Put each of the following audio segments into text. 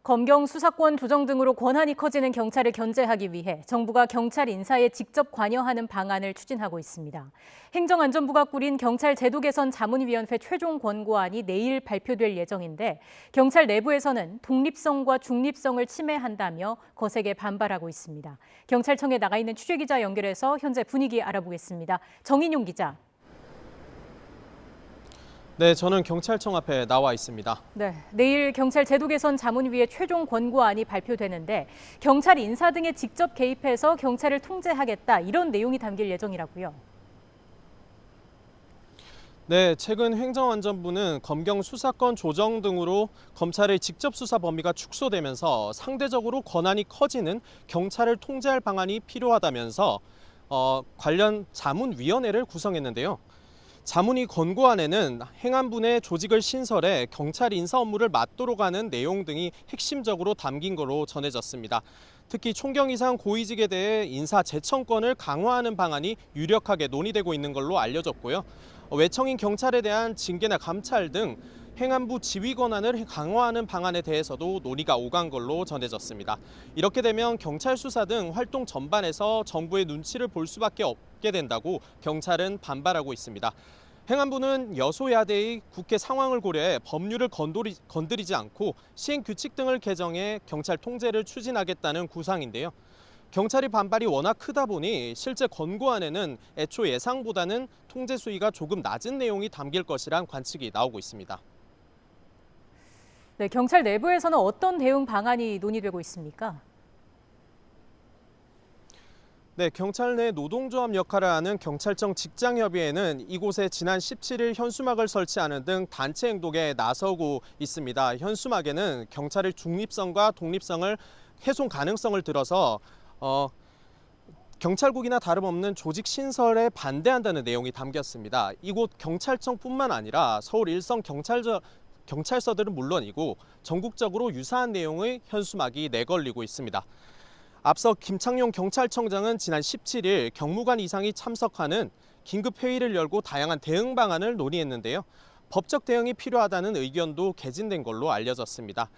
검경 수사권 조정 등으로 권한이 커지는 경찰을 견제하기 위해 정부가 경찰 인사에 직접 관여하는 방안을 추진하고 있습니다. 행정안전부가 꾸린 경찰 제도 개선 자문위원회 최종 권고안이 내일 발표될 예정인데 경찰 내부에서는 독립성과 중립성을 침해한다며 거세게 반발하고 있습니다. 경찰청에 나가 있는 취재기자 연결해서 현재 분위기 알아보겠습니다. 정인용 기자. 네, 저는 경찰청 앞에 나와 있습니다. 네, 내일 경찰 제도 개선 자문위의 최종 권고안이 발표되는데 경찰 인사 등에 직접 개입해서 경찰을 통제하겠다 이런 내용이 담길 예정이라고요. 네, 최근 행정안전부는 검경 수사권 조정 등으로 검찰의 직접 수사 범위가 축소되면서 상대적으로 권한이 커지는 경찰을 통제할 방안이 필요하다면서 관련 자문위원회를 구성했는데요. 자문위 권고안에는 행안부 내 조직을 신설해 경찰 인사 업무를 맡도록 하는 내용 등이 핵심적으로 담긴 것으로 전해졌습니다. 특히 총경 이상 고위직에 대해 인사 제청권을 강화하는 방안이 유력하게 논의되고 있는 걸로 알려졌고요. 외청인 경찰에 대한 징계나 감찰 등 행안부 지휘 권한을 강화하는 방안에 대해서도 논의가 오간 걸로 전해졌습니다. 이렇게 되면 경찰 수사 등 활동 전반에서 정부의 눈치를 볼 수밖에 없게 된다고 경찰은 반발하고 있습니다. 행안부는 여소야대의 국회 상황을 고려해 법률을 건드리지 않고 시행규칙 등을 개정해 경찰 통제를 추진하겠다는 구상인데요. 경찰이 반발이 워낙 크다 보니 실제 권고안에는 애초 예상보다는 통제 수위가 조금 낮은 내용이 담길 것이란 관측이 나오고 있습니다. 네, 경찰 내부에서는 어떤 대응 방안이 논의되고 있습니까? 네, 경찰 내 노동조합 역할을 하는 경찰청 직장협의회는 이곳에 지난 17일 현수막을 설치하는 등 단체 행동에 나서고 있습니다. 현수막에는 경찰의 중립성과 독립성을 훼손 가능성을 들어서 경찰국이나 다름없는 조직 신설에 반대한다는 내용이 담겼습니다. 이곳 경찰청뿐만 아니라 서울 일선 경찰서들은 물론이고 전국적으로 유사한 내용의 현수막이 내걸리고 있습니다. 앞서 김창룡 경찰청장은 지난 17일 경무관 이상이 참석하는 긴급회의를 열고 다양한 대응 방안을 논의했는데요. 법적 대응이 필요하다는 의견도 개진된 걸로 알려졌습니다.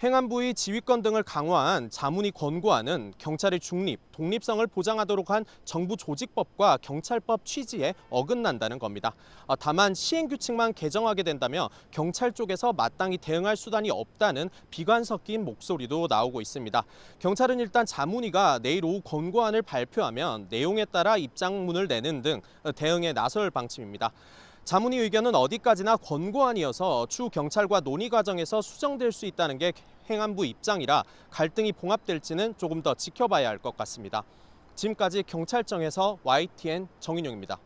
행안부의 지휘권 등을 강화한 자문위 권고안은 경찰의 중립, 독립성을 보장하도록 한 정부 조직법과 경찰법 취지에 어긋난다는 겁니다. 다만 시행규칙만 개정하게 된다면 경찰 쪽에서 마땅히 대응할 수단이 없다는 비관 섞인 목소리도 나오고 있습니다. 경찰은 일단 자문위가 내일 오후 권고안을 발표하면 내용에 따라 입장문을 내는 등 대응에 나설 방침입니다. 자문위 의견은 어디까지나 권고안이어서 추후 경찰과 논의 과정에서 수정될 수 있다는 게 행안부 입장이라 갈등이 봉합될지는 조금 더 지켜봐야 할 것 같습니다. 지금까지 경찰청에서 YTN 정인용입니다.